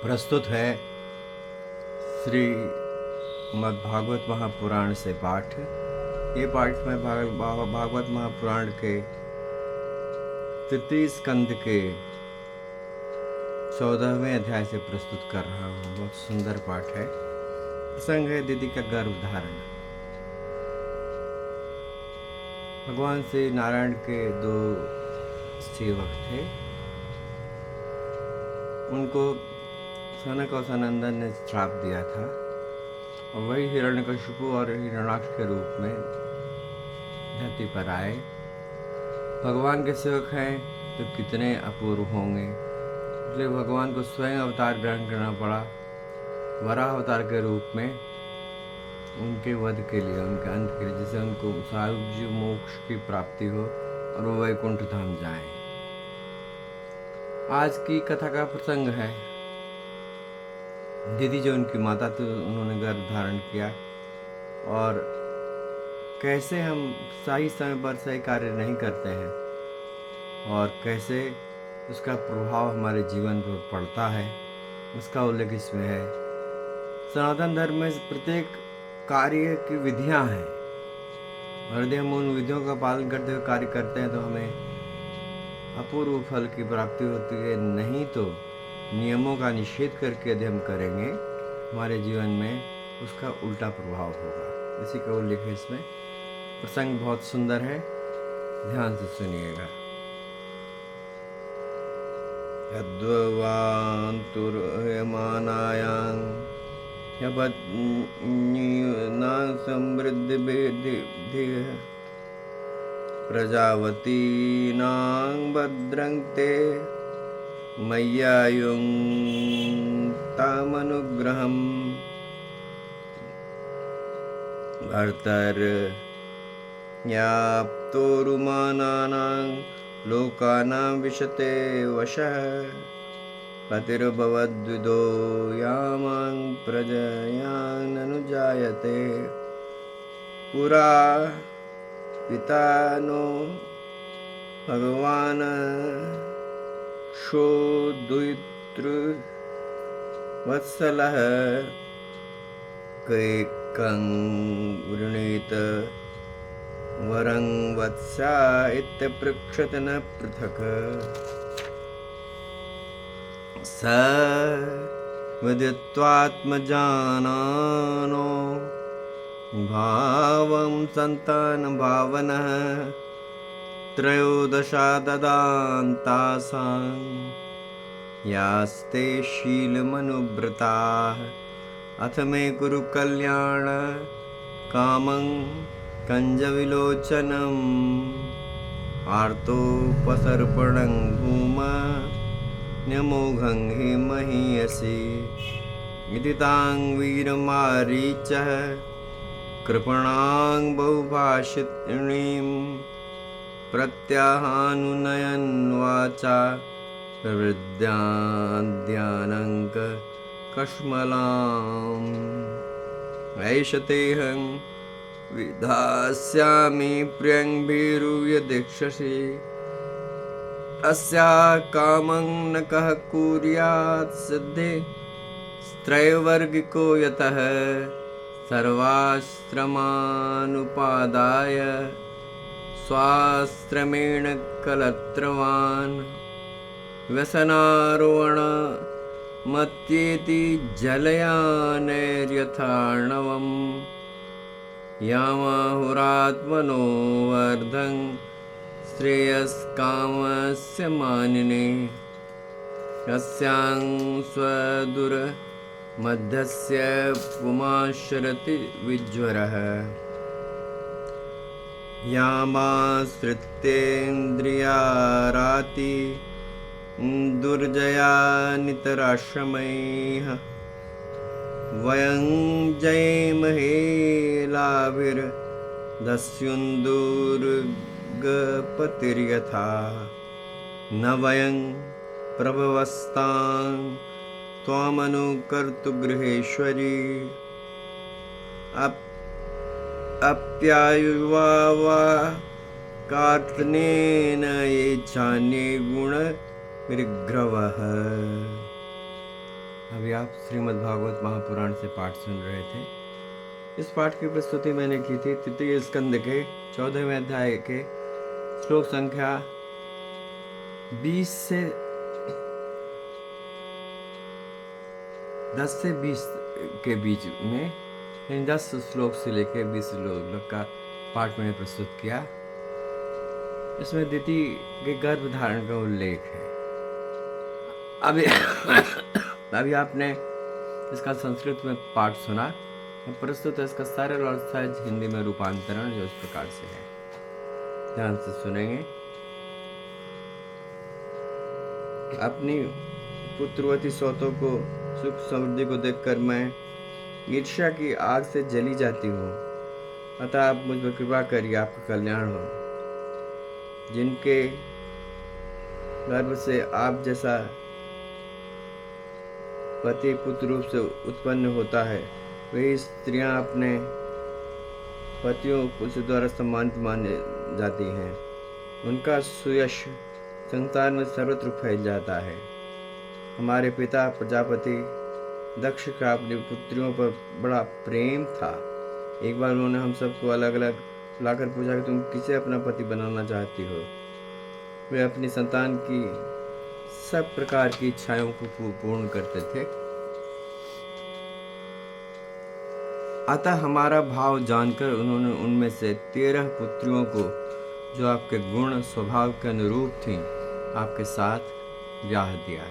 प्रस्तुत है श्री मद्भागवत महापुराण से पाठ। ये पाठ मैं भागवत महापुराण के तृतीय स्कंद के 14वें अध्याय से प्रस्तुत कर रहा हूँ। बहुत सुंदर पाठ है। प्रसंग है दीदी का गर्भ धारण। भगवान श्री नारायण के दो सेवक थे। उनको सनक और सनंदन ने श्राप दिया था और वही हिरण्यकशिपु और हिरण्याक्ष के रूप में धरती पर आए। भगवान के सेवक हैं तो कितने अपूर्व होंगे, इसलिए भगवान को स्वयं अवतार ग्रहण करना पड़ा, वराह अवतार के रूप में उनके वध के लिए, उनके अंत के लिए, जिससे उनको सायुज्य मोक्ष की प्राप्ति हो और वो वैकुंठ धाम जाएं। आज की कथा का प्रसंग है दीदी जो उनकी माता थी, उन्होंने गर्भ धारण किया और कैसे हम सही समय पर सही कार्य नहीं करते हैं और कैसे उसका प्रभाव हमारे जीवन पर पड़ता है, उसका उल्लेख इसमें है। सनातन धर्म में प्रत्येक कार्य की विधियां हैं और यदि हम उन विधियों का पालन करते हुए कार्य करते हैं तो हमें अपूर्व फल की प्राप्ति होती है। नहीं तो नियमों का निषेध करके यदि हम करेंगे हमारे जीवन में उसका उल्टा प्रभाव होगा। इसी का उल्लेख है इसमें। प्रसंग बहुत सुंदर है, ध्यान से सुनिएगा। यद्वान्तुर्यमानायां यपत्नीनां समृद्धिभिः प्रजावतीनां भद्रं ते मय्यायुं तामनुग्रहम् भर्तर्याप्तोरुमानानां लोकानां विशते वशः पतिर्भवद्विदो यामां प्रजयाननुजायते पुरा पिता नो भगवान् क्षोदुतृवत्सलः कैकं वृणीत वरं वत्सा इत्यपृच्छत न पृथक् स विदित्वात्मजानानो भावं संतान भावनः त्रयोदशा ददान्तासां यास्ते शीलमनुव्रताः अथ मे कुरु कल्याण कामं कञ्जविलोचनम् आर्तोपसर्पणं भूमा न्यमोघं हि महीयसि इति तां वीरमारीचः कृपणां बहुभाषिणीं प्रत्याहानुनयन् वाचा प्रवृद्धाद्यानङ्क कश्मलाम् ऐष तेऽहं विधास्यामि प्रियं भीरु यदीक्षसि अस्या कामं न कः कुर्यात् सिद्धे त्रयवर्गिको यतः सर्वाश्रमानुपादाय स्वाश्रमेण कलत्रवान् व्यसनारोहण मत्येति जलयानैर्यथार्णवम् यामाहुरात्मनो वर्धं श्रेयस्कामस्य मानिने यस्यां स्वदुर मध्यस्य पुमाशरति विज्वरः यामाश्रितेन्द्रियाराति दुर्जया नितराश्रमैः वयं जयेमहे लाभिर्दस्युन्दुर्गपतिर्यथा न वयं प्रभवस्तां त्वामनुकर्तु गृहेश्वरी अप्यायुवा वा कार्तनेन ये चान्ये गुण विग्रवः। अब अभी आप श्रीमद् भागवत महापुराण से पाठ सुन रहे थे। इस पाठ की प्रस्तुति मैंने की थी तृतीय स्कंद के 14वें अध्याय के श्लोक संख्या 20 से 10 से 20 के बीच में, इन 10 श्लोक से लेकर 20 श्लोक का पाठ मैंने प्रस्तुत किया। इसमें दिति के गर्भ धारण का उल्लेख है। अभी आपने इसका संस्कृत में पाठ सुना, प्रस्तुत है इसका सरल और सहज हिंदी में रूपांतरण, जो इस प्रकार से है। ध्यान से सुनेंगे। अपनी पुत्रवती सौतों को सुख समृद्धि को देखकर मैं ईर्ष्या की आग से जली जाती हूँ। अतः आप मुझ पर कृपा करिए, आपका कल्याण हो। जिनके गर्भ से आप जैसा पति पुत्र रूप से उत्पन्न होता है, वही स्त्रियां अपने पतियों के द्वारा सम्मानित मानी जाती हैं। उनका सुयश संसार में सर्वत्र फैल जाता है। हमारे पिता प्रजापति दक्ष का अपनी पुत्रियों पर बड़ा प्रेम था। एक बार उन्होंने हम सबको अलग अलग लाकर पूछा कि तुम किसे अपना पति बनाना चाहती हो। वे अपनी संतान की सब प्रकार की इच्छाओं को पूर्ण करते थे। अतः हमारा भाव जानकर उन्होंने उनमें से 13 पुत्रियों को, जो आपके गुण स्वभाव के अनुरूप थीं, आपके साथ ब्याह दिया।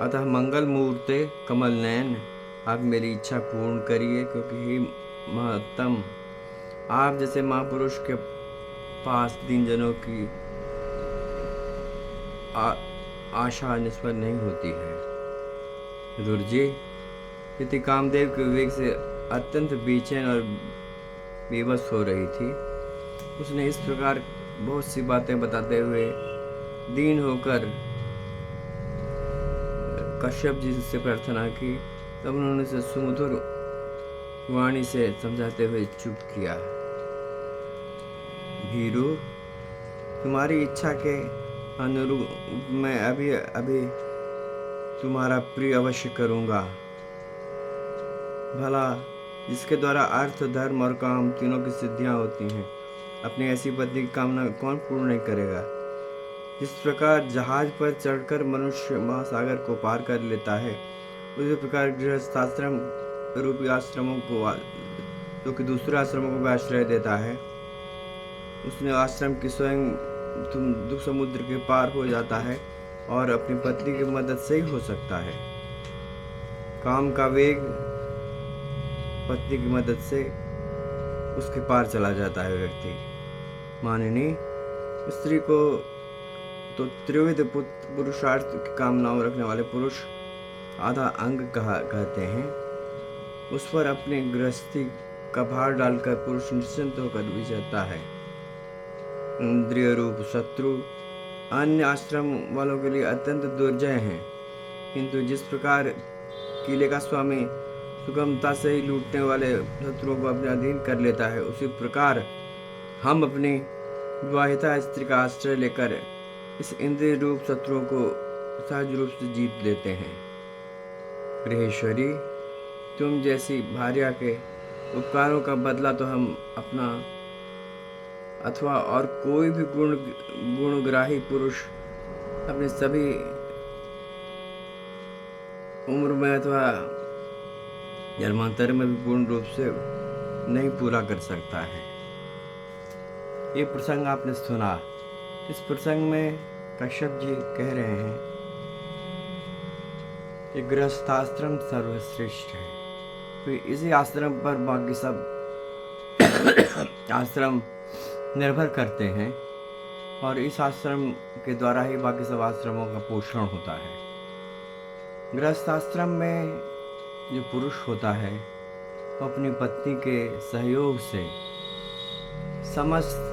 अतः मंगल मूर्ते कमल नयन, आप मेरी इच्छा पूर्ण करिए, क्योंकि ही महत्तम, आप जैसे महापुरुष के पास दीन जनों की आशा निष्फल नहीं होती है। दुर्जी यदि कामदेव के विवेक से अत्यंत बेचैन और बेबस हो रही थी, उसने इस प्रकार बहुत सी बातें बताते हुए दीन होकर कश्यप जी से प्रार्थना की। तब उन्होंने उसे सुमधुर वाणी से समझाते हुए चुप किया। भीरू, तुम्हारी इच्छा के अनुरूप मैं अभी तुम्हारा प्रिय अवश्य करूंगा। भला जिसके द्वारा अर्थ धर्म और काम तीनों की सिद्धियां होती हैं, अपनी ऐसी पत्नी की कामना कौन पूर्ण नहीं करेगा। जिस प्रकार जहाज पर चढ़कर मनुष्य महासागर को पार कर लेता है, उसी प्रकार गृहस्थाश्रम रूपी आश्रमों को, जो कि दूसरे आश्रमों को भी आश्रय देता है, उसने आश्रम की स्वयं दुख समुद्र के पार हो जाता है और अपनी पत्नी की मदद से ही हो सकता है। काम का वेग पत्नी की मदद से उसके पार चला जाता है व्यक्ति। मानिनी, स्त्री को तो त्रिविध पुरुषार्थ की कामनाओं रखने वाले पुरुष आधा अंग कहते हैं। उस पर अपनी गृहस्थी का भार डालकर पुरुष निश्चिंत होकर विचरता है। इंद्रिय रूप शत्रु अन्य आश्रम वालों के लिए अत्यंत दुर्जय हैं, किंतु जिस प्रकार किले का स्वामी सुगमता से ही लूटने वाले शत्रुओं को अपने अधीन कर लेता है, उसी प्रकार हम अपनी विवाहिता स्त्री का आश्रय लेकर इस इंद्रिय रूप शत्रुओं को सहज रूप से जीत लेते हैं। गृहेश्वरी, तुम जैसी भार्या के उपकारों का बदला तो हम अपना अथवा और कोई भी गुणग्राही पुरुष अपने सभी उम्र में अथवा जन्मांतर में भी पूर्ण रूप से नहीं पूरा कर सकता है। ये प्रसंग आपने सुना। इस प्रसंग में कश्यप जी कह रहे हैं कि गृहस्थाश्रम सर्वश्रेष्ठ है, तो इसी आश्रम पर बाकी सब आश्रम निर्भर करते हैं और इस आश्रम के द्वारा ही बाकी सब आश्रमों का पोषण होता है। गृहस्थाश्रम में जो पुरुष होता है, वो अपनी पत्नी के सहयोग से समस्त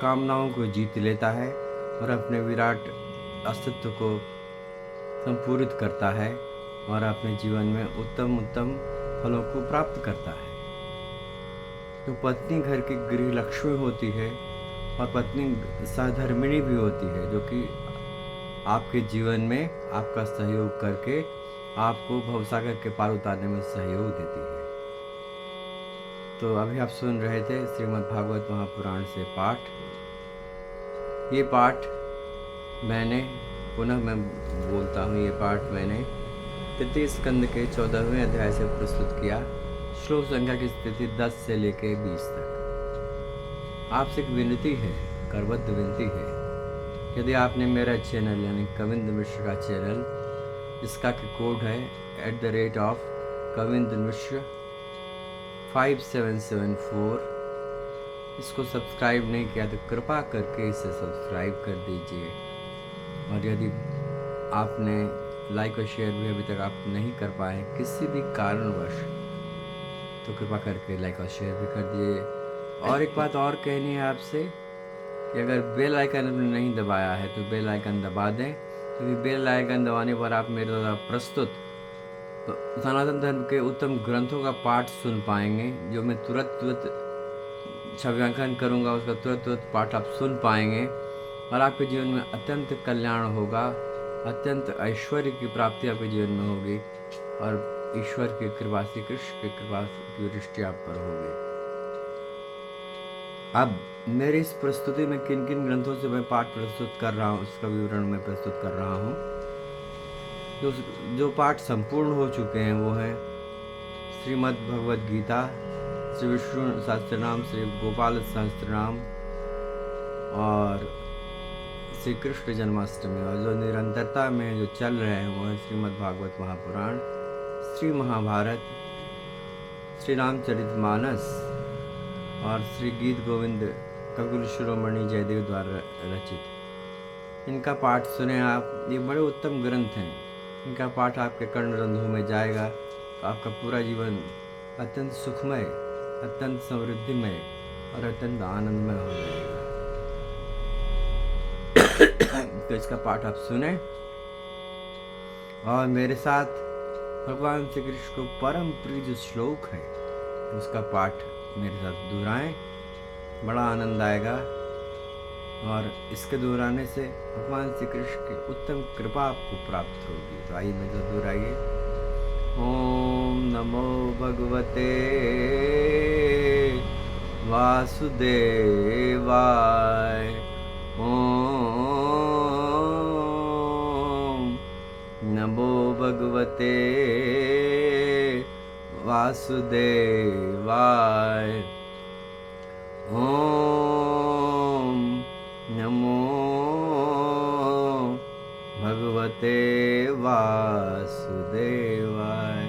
कामनाओं को जीत लेता है और अपने विराट अस्तित्व को संपूरित करता है और अपने जीवन में उत्तम फलों को प्राप्त करता है। तो पत्नी घर की गृह लक्ष्मी होती है और पत्नी सहधर्मिणी भी होती है, जो कि आपके जीवन में आपका सहयोग करके आपको भवसागर के पार उतारने में सहयोग देती है। तो अभी आप सुन रहे थे श्रीमद् भागवत महापुराण से पाठ। ये पाठ मैं बोलता हूँ, ये पाठ मैंने तृतीय स्कंद के 14वें अध्याय से प्रस्तुत किया। श्लोक संख्या की स्थिति 10 से लेकर 20 तक। आपसे एक विनती है, करबद्ध विनती है, यदि आपने मेरा चैनल यानी कविंद्र मिश्र का चैनल, इसका कोड है @कविंद्र मिश्र 5774, इसको सब्सक्राइब नहीं किया तो कृपा करके इसे सब्सक्राइब कर दीजिए। और यदि आपने लाइक और शेयर भी अभी तक आप नहीं कर पाए किसी भी कारणवश, तो कृपा करके लाइक और शेयर भी कर दिए। और एक बात और कहनी है आपसे कि अगर बेल आइकन आपने नहीं दबाया है तो बेल आइकन दबा दें, क्योंकि बेल आइकन दबाने पर आप मेरे द्वारा प्रस्तुत सनातन धर्म के उत्तम ग्रंथों का पाठ सुन पाएंगे। जो मैं तुरंत छव्यांकन करूँगा उसका तुरंत पाठ आप सुन पाएंगे और आपके जीवन में अत्यंत कल्याण होगा, अत्यंत ऐश्वर्य की प्राप्ति आपके जीवन में होगी और ईश्वर की कृपा, श्री कृष्ण की कृपा की दृष्टि आप पर होगी। अब मेरी इस प्रस्तुति में किन किन ग्रंथों से मैं पाठ प्रस्तुत कर रहा हूँ, उसका विवरण मैं प्रस्तुत कर रहा हूँ। जो पाठ संपूर्ण हो चुके हैं वो हैं श्रीमद् भगवद गीता, श्री विष्णु सहस्त्रनाम, श्री गोपाल सहस्त्रनाम और श्री कृष्ण जन्माष्टमी। और जो निरंतरता में जो चल रहे हैं वो है श्रीमद् भागवत महापुराण, श्री महाभारत, श्री रामचरितमानस और श्री गीत गोविंद ककुल शिरोमणि जयदेव द्वारा रचित। इनका पाठ सुने आप। ये बड़े उत्तम ग्रंथ हैं। इनका पाठ आपके कर्ण रंध्रों में जाएगा तो आपका पूरा जीवन अत्यंत सुखमय, अत्यंत समृद्धिमय और अत्यंत आनंदमय हो जाएगा। तो इसका पाठ आप सुने और मेरे साथ भगवान श्री कृष्ण को परम प्रिय जो श्लोक है उसका पाठ मेरे साथ दोहराएं, बड़ा आनंद आएगा। और इसके दोहराने से भगवान श्री कृष्ण की उत्तम कृपा आपको प्राप्त होगी। तो आइए मेरे साथ दोहराइए। ओम नमो भगवते वासुदेवाय। ओम नमो भगवते वासुदेवाय। ओम नमो भगवते वासुदेवाय।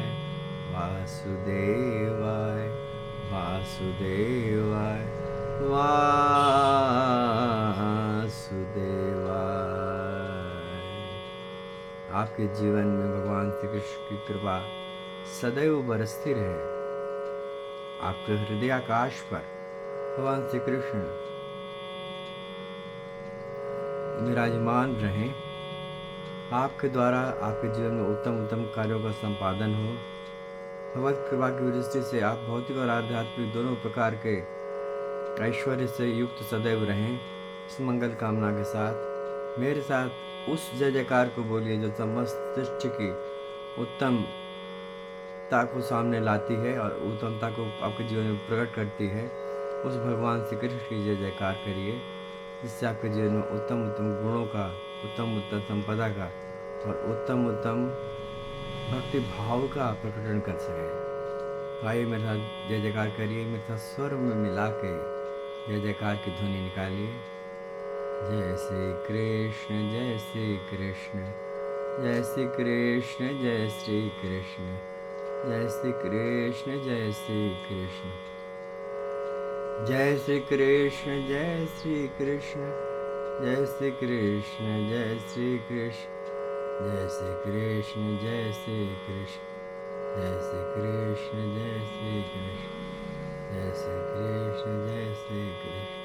वासुदेवाय वासुदेवाय वासुदेवाय। आपके जीवन में भगवान श्री कृष्ण की कृपा सदैव बरसती रहे। आपके हृदयाकाश पर भगवान श्री कृष्ण विराजमान रहें। आपके द्वारा आपके जीवन में उत्तम कार्यों का संपादन हो। भगवत कृपा की दृष्टि से आप भौतिक और आध्यात्मिक दोनों प्रकार के ऐश्वर्य से युक्त सदैव रहें। इस मंगल कामना के साथ मेरे साथ उस जय जयकार को बोलिए जो समस्त सृष्टि की उत्तमता को सामने लाती है और उत्तमता को आपके जीवन में प्रकट करती है। उस भगवान श्री कृष्ण की जय जयकार करिए, जिससे आपके जीवन में उत्तम गुणों का, उत्तम संपदा का और उत्तम भक्ति भाव का प्रकटन कर सके। आइए मेरे साथ जय जयकार करिए। मेरे साथ स्वर में मिला के जय जयकार की ध्वनि निकालिए। जय श्री कृष्ण जय श्री कृष्ण जय श्री कृष्ण जय श्री कृष्ण जय श्री कृष्ण जय श्री कृष्ण जय श्री कृष्ण जय श्री कृष्ण जय श्री कृष्ण जय श्री कृष्ण जय श्री कृष्ण जय श्री कृष्ण जय श्री कृष्ण जय श्री कृष्ण जय श्री कृष्ण जय श्री कृष्ण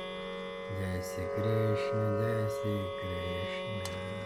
जय श्री कृष्ण जय श्री कृष्ण।